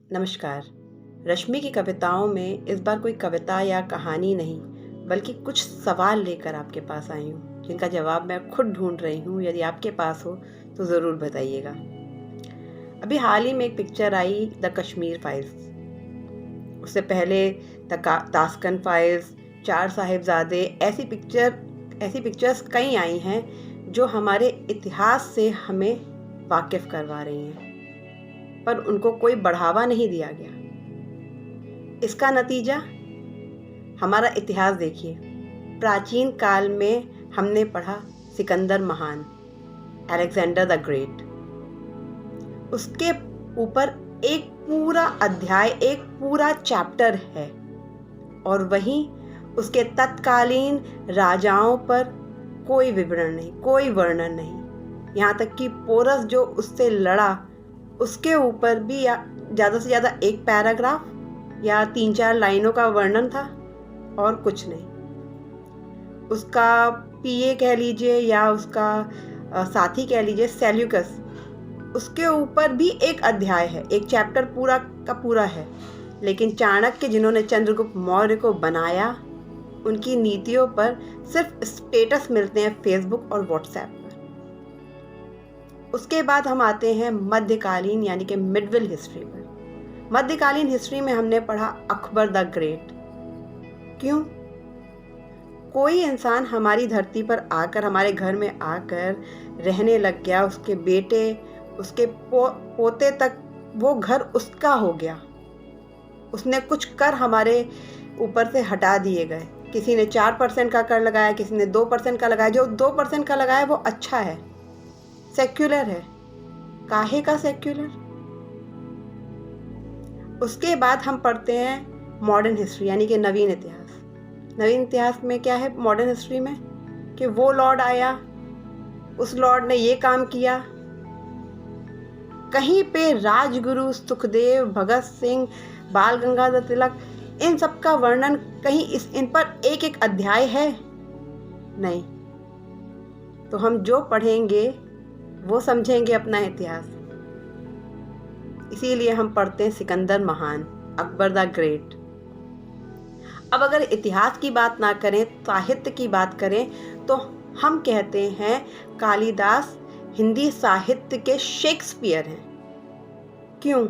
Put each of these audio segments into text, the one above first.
नमस्कार। रश्मि की कविताओं में इस बार कोई कविता या कहानी नहीं, बल्कि कुछ सवाल लेकर आपके पास आई हूँ, जिनका जवाब मैं खुद ढूंढ रही हूँ। यदि आपके पास हो तो ज़रूर बताइएगा। अभी हाल ही में एक picture I, the Kashmir files. उससे पहले तास्कन फाइल्स, चार साहिबजादे, ऐसी पिक्चर्स कई आई हैं जो हमारे इतिहास से हमें वाकिफ़ करवा रही हैं, पर उनको कोई बढ़ावा नहीं दिया गया। इसका नतीजा, हमारा इतिहास देखिए। प्राचीन काल में हमने पढ़ा सिकंदर महान, अलेक्जेंडर द ग्रेट। उसके ऊपर एक पूरा अध्याय, एक पूरा चैप्टर है, और वहीं उसके तत्कालीन राजाओं पर कोई विवरण नहीं, कोई वर्णन नहीं। यहाँ तक कि पोरस जो उससे लड़ा, उसके ऊपर भी ज़्यादा से ज़्यादा एक पैराग्राफ या 3-4 लाइनों का वर्णन था, और कुछ नहीं। उसका पीए कह लीजिए या उसका साथी कह लीजिए, सेल्यूकस, उसके ऊपर भी एक अध्याय है, एक चैप्टर पूरा का पूरा है। लेकिन चाणक्य, जिन्होंने चंद्रगुप्त मौर्य को बनाया, उनकी नीतियों पर सिर्फ स्टेटस मिलते हैं फेसबुक और व्हाट्सएप पर। उसके बाद हम आते हैं मध्यकालीन यानी कि मिडविल हिस्ट्री पर। मध्यकालीन हिस्ट्री में हमने पढ़ा अकबर द ग्रेट। क्यों? कोई इंसान हमारी धरती पर आकर, हमारे घर में आकर रहने लग गया, उसके बेटे, उसके पोते तक वो घर उसका हो गया। उसने कुछ कर हमारे ऊपर से हटा दिए गए। किसी ने 4% का कर लगाया, किसी ने 2% का लगाया। जो 2% का लगाया वो अच्छा है, सेक्युलर है। काहे का सेक्युलर? उसके बाद हम पढ़ते हैं मॉडर्न हिस्ट्री यानी कि नवीन इतिहास। नवीन इतिहास में क्या है मॉडर्न हिस्ट्री में? कि वो लॉर्ड आया, उस लॉर्ड ने ये काम किया। कहीं पे राजगुरु, सुखदेव, भगत सिंह, बाल गंगाधर तिलक, इन सब का वर्णन कहीं इन पर एक एक अध्याय है? नहीं। तो हम जो पढ़ेंगे वो समझेंगे अपना इतिहास। इसीलिए हम पढ़ते हैं सिकंदर महान, अकबर द ग्रेट। अब अगर इतिहास की बात ना करें, साहित्य की बात करें, तो हम कहते हैं कालिदास हिंदी साहित्य के शेक्सपियर हैं। क्यों?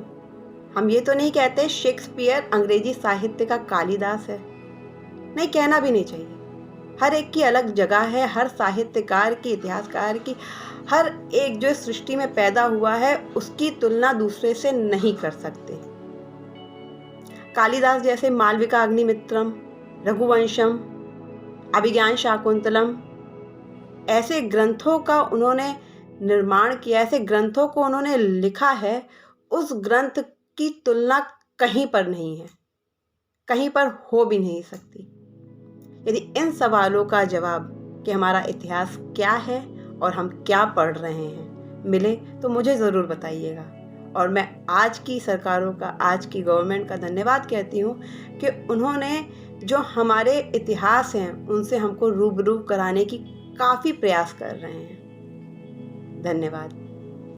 हम ये तो नहीं कहते शेक्सपियर अंग्रेजी साहित्य का कालिदास है। नहीं, कहना भी नहीं चाहिए। हर एक की अलग जगह है, हर साहित्यकार की, इतिहासकार की, हर एक जो सृष्टि में पैदा हुआ है उसकी तुलना दूसरे से नहीं कर सकते। कालिदास जैसे मालविका अग्निमित्रम, रघुवंशम, अभिज्ञान शाकुंतलम, ऐसे ग्रंथों का उन्होंने निर्माण किया, ऐसे ग्रंथों को उन्होंने लिखा है, उस ग्रंथ की तुलना कहीं पर नहीं है, कहीं पर हो भी नहीं सकती। यदि इन सवालों का जवाब कि हमारा इतिहास क्या है और हम क्या पढ़ रहे हैं मिले तो मुझे ज़रूर बताइएगा। और मैं आज की सरकारों का, आज की गवर्नमेंट का धन्यवाद कहती हूँ कि उन्होंने जो हमारे इतिहास हैं उनसे हमको रूबरू कराने की काफ़ी प्रयास कर रहे हैं। धन्यवाद।